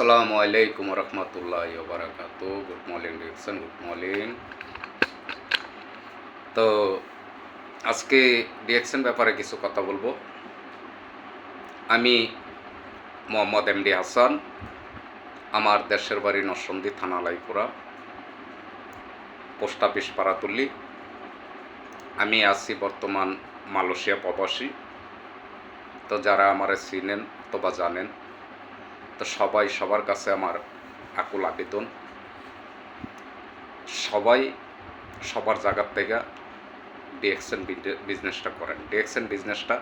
আসসালামু আলাইকুম রহমতুল্লাহি ওয়া বারাকাতুহু। Good morning diction, good morning. তো আজকে ডিএকশন ব্যাপারে কিছু কথা বলবো। আমি মোহাম্মদ এমডি হাসান, আমার দেশের বাড়ি নরসিংদী থানা লাইপুরা, পোস্ট অফিস পাড়াতুল্লি। আমি আছি বর্তমান মালয়েশিয়া প্রবাসী। তো যারা আমার চিনেন অথবা জানেন, তো সবাই সবার কাছে আমার আকুল আবেদন, সবাই সবার জায়গার থেকে ডিএকশন বিজনেসটা করেন। ডিএকশন বিজনেসটা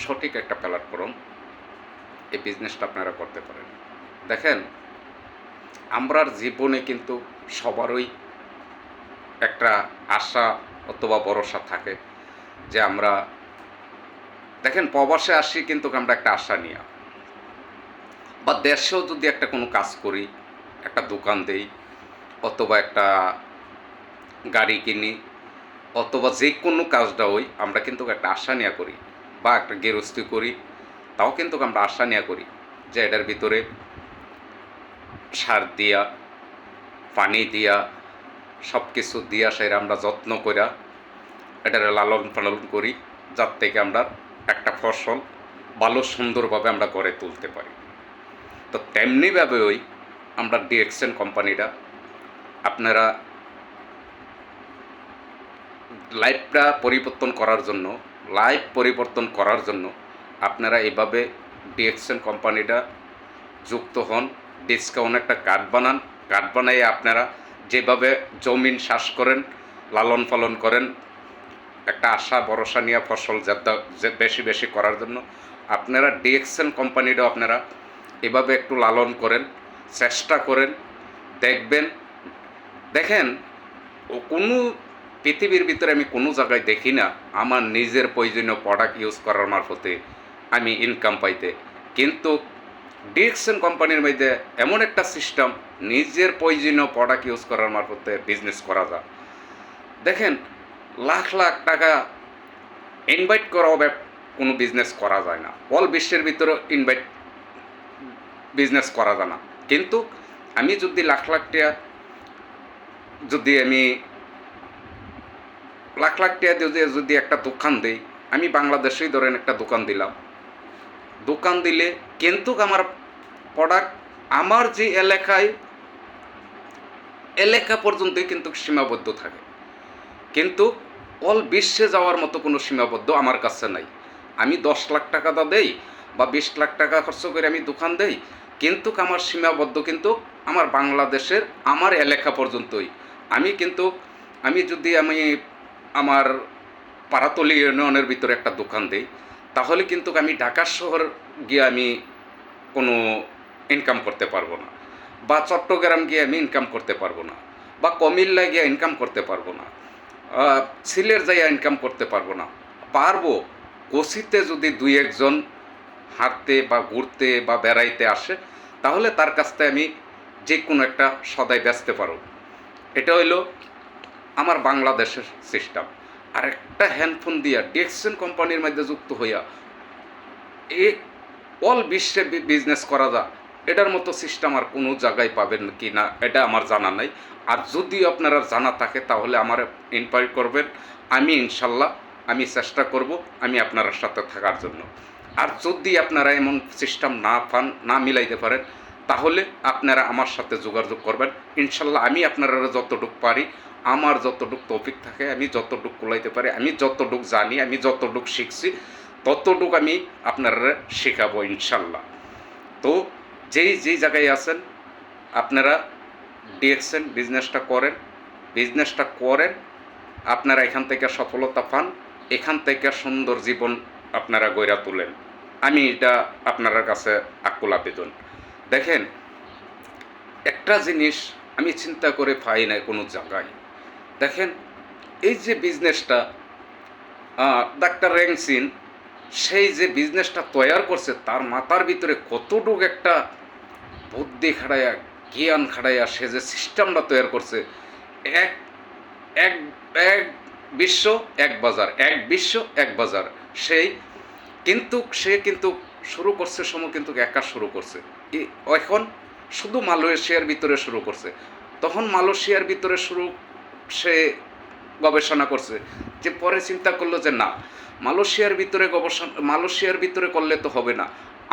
সঠিক একটা প্ল্যাটফর্ম, এই বিজনেসটা আপনারা করতে পারেন। দেখেন, আমরার জীবনে কিন্তু সবারই একটা আশা অথবা ভরসা থাকে যে আমরা, দেখেন, প্রবাসে আসি কিন্তু আমরা একটা আশা নিয়ে, বা দেশেও যদি একটা কোনো কাজ করি, একটা দোকান দেই অথবা একটা গাড়ি কিনি অথবা যে কোনো কাজটা হই, আমরা কিন্তু একটা আশা নিয়ে করি, বা একটা গেরস্তি করি, তাও কিন্তু আমরা আশা নিয়ে করি যে এটার ভিতরে সার দিয়া, পানি দিয়া, সব কিছু দিয়া সেটা আমরা যত্ন কইরা এটার লালন পালন করি, যার থেকে আমরা একটা ফসল ভালো সুন্দরভাবে আমরা গড়ে তুলতে পারি। তো তেমনিভাবে ওই আমরা ডিএকশন কোম্পানিটা, আপনারা লাইফটা পরিবর্তন করার জন্য আপনারা এইভাবে ডিএকশন কোম্পানিটা যুক্ত হন। ডিসকাউন্ট একটা কার্ড বানান, কার্ড বানাইয়ে আপনারা যেভাবে জমিন চাষ করেন, লালন পালন করেন, একটা আশা ভরসা নিয়ে ফসল যে বেশি বেশি করার জন্য আপনারা ডিএকশন কোম্পানিটাও আপনারা এভাবে একটু লালন করেন, চেষ্টা করেন, দেখবেন। দেখেন, কোনো পৃথিবীর ভিতরে আমি কোনো জায়গায় দেখি না আমার নিজের প্রয়োজনীয় প্রোডাক্ট ইউজ করার মারফতে আমি ইনকাম পাইতে, কিন্তু ডিএকশন কোম্পানির মধ্যে এমন একটা সিস্টেম, নিজের প্রয়োজনীয় প্রোডাক্ট ইউজ করার মারফতে বিজনেস করা যায়। দেখেন, লাখ লাখ টাকা ইনভাইট করা হবে, কোনো বিজনেস করা যায় না। অল বিশ্বের ভিতরে ইনভাইট বিজনেস করা যায় না, কিন্তু আমি যদি লাখ লাখ টাকা যদি একটা দোকান দিই, আমি বাংলাদেশেই ধরেন একটা দোকান দিলাম, দোকান দিলে কিন্তু আমার প্রোডাক্ট আমার যে এলাকা পর্যন্তই কিন্তু সীমাবদ্ধ থাকে, কিন্তু অল বিশ্বে যাওয়ার মতো কোনো সীমাবদ্ধ আমার কাছে নাই। আমি 10 লাখ টাকা দেই বা 20 লাখ টাকা খরচ করে আমি দোকান দেই, কিন্তু আমার সীমাবদ্ধ কিন্তু আমার বাংলাদেশের আমার এলাকা পর্যন্তই। আমি যদি আমার পাড়াতলি ইউনিয়নের ভিতরে একটা দোকান দেই, তাহলে কিন্তু আমি ঢাকা শহর গিয়ে আমি কোনো ইনকাম করতে পারবো না, বা চট্টগ্রাম গিয়ে আমি ইনকাম করতে পারবো না, বা কুমিল্লা গিয়ে ইনকাম করতে পারবো না, সিলেট যাইয়া ইনকাম করতে পারবো না। পারবো কোচিতে যদি 2-1 জন হাঁটতে বা ঘুরতে বা বেড়াইতে আসে, তাহলে তার কাছ থেকে আমি যে কোনো একটা সদাই বেচতে পারব। এটা হইলো আমার বাংলাদেশের সিস্টেম। আর একটা হ্যান্ডফোন দিয়া ডিএকশন কোম্পানির মধ্যে যুক্ত হইয়া এই অল বিশ্বে বিজনেস করা যায়, এটার মতো সিস্টেম আর কোনো জায়গায় পাবেন কি না এটা আমার জানা নাই। আর যদি আপনারা জানা থাকে তাহলে আমার ইনকোয়ারি করবেন, আমি ইনশাল্লাহ আমি চেষ্টা করব আমি আপনার সাথে থাকার জন্য। আর যদি আপনারা এমন সিস্টেম না মিলাইতে পারেন, তাহলে আপনারা আমার সাথে যোগাযোগ করবেন। ইনশাল্লাহ আমি আপনারা যতটুকু পারি, আমার যতটুকু তৌফিক থাকে, আমি যতটুকু কুলাইতে পারি, আমি যতটুকু জানি, আমি যতটুকু শিখছি, ততটুকু আমি আপনারা শেখাবো ইনশাল্লাহ। তো যেই জায়গায় আছেন আপনারা ডিএকশন বিজনেসটা করেন, আপনারা এখান থেকে সফলতা পান, এখান থেকে সুন্দর জীবন আপনারা গড়া তোলেন। আমি এটা আপনার কাছে আকুল আবেদন। দেখেন, একটা জিনিস আমি চিন্তা করে পাই না কোনো জায়গায়। দেখেন, এই যে বিজনেসটা ডাক্তার রেংসিন সেই যে বিজনেসটা তৈরি করছে, তার মাথার ভিতরে কতটুকু একটা বুদ্ধি খাড়াইয়া, জ্ঞান খাড়াইয়া সে যে সিস্টেমটা তৈরি করছে, এক এক এক বিশ্ব এক বাজার, এক বিশ্ব এক বাজার। সে কিন্তু শুরু করছে সময় কিন্তু একা শুরু করছে, এখন শুধু মালয়েশিয়ার ভিতরে শুরু করছে। তখন মালয়েশিয়ার ভিতরে সে গবেষণা করছে, যে পরে চিন্তা করলো যে না, মালয়েশিয়ার ভিতরে করলে তো হবে না,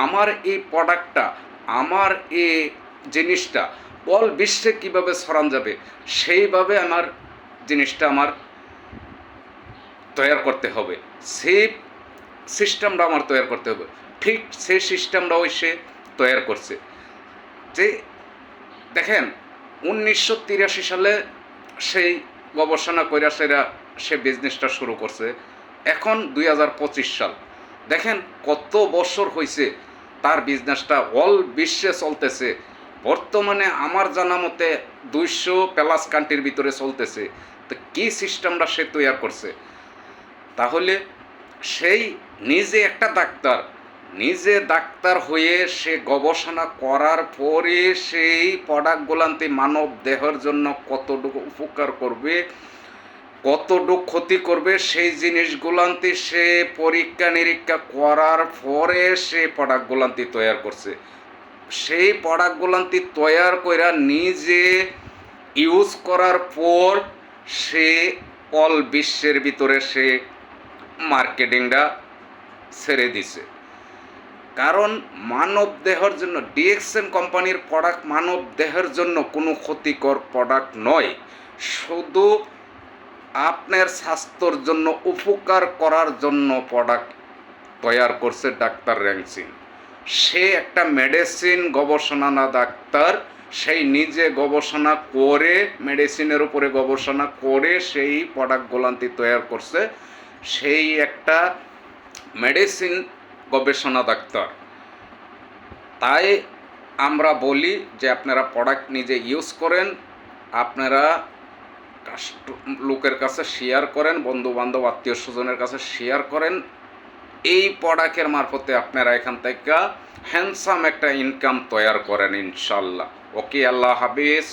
আমার এই প্রোডাক্টটা, আমার এই জিনিসটা অল বিশ্বে কীভাবে ছড়ান যাবে, সেইভাবে আমার জিনিসটা আমার তৈরি করতে হবে, সেই সিস্টেমটা আমার তৈরি করতে হবে। ঠিক সেই সিস্টেমটাও সে তৈরি করছে। যে দেখেন 1983 সালে সেই গবেষণা করে সে বিজনেসটা শুরু করছে। এখন 2025 সাল, দেখেন কত বছর হয়েছে তার বিজনেসটা অল বিশ্বে চলতেছে। বর্তমানে আমার জানা মতে 200+ কান্ট্রির ভিতরে চলতেছে। তো কী সিস্টেমটা সে তৈরি করছে? তাহলে সেই নিজে একটা ডাক্তার, নিজে ডাক্তার হয়ে সে গবেষণা করার পরে সেই প্রোডাক্টগুলান্তি মানব দেহের জন্য কতটুকু উপকার করবে, কতটুকু ক্ষতি করবে, সেই জিনিসগুলান্তি সে পরীক্ষা নিরীক্ষা করার পরে সে প্রোডাক্টগুলান্তি তৈরি করছে। সেই প্রোডাক্টগুলান্তি তৈরি করে নিজে ইউজ করার পর সে অল বিশ্বের ভিতরে সে মার্কেটিংটা ছেড়ে দিছে। কারণ মানব দেহের জন্য ডিএক্সএন কোম্পানির প্রোডাক্ট মানব দেহের জন্য কোনো ক্ষতিকর প্রোডাক্ট নয়, শুধু আপনার স্বাস্থ্যর জন্য উপকার করার জন্য প্রোডাক্ট তৈরি করছে ডাক্তার র্যাংসিন। সে একটা মেডিসিন গবেষণা না ডাক্তার, সেই নিজে গবেষণা করে মেডিসিনের উপরে গবেষণা করে সেই প্রোডাক্টগুলান্তি তৈরি করছে। সেই একটা মেডিসিন গবেষণা ডাক্তার। তাই আমরা বলি যে আপনারা প্রোডাক্ট নিজে ইউজ করেন, আপনারা লোকের কাছে শেয়ার করেন, বন্ধু বান্ধব আত্মীয় স্বজনের কাছে শেয়ার করেন। এই প্রোডাক্টের মারফতে আপনারা এখান থেকে হ্যান্ডসাম একটা ইনকাম তৈরি করেন ইনশাল্লাহ। ওকে, আল্লাহ হাফিজ।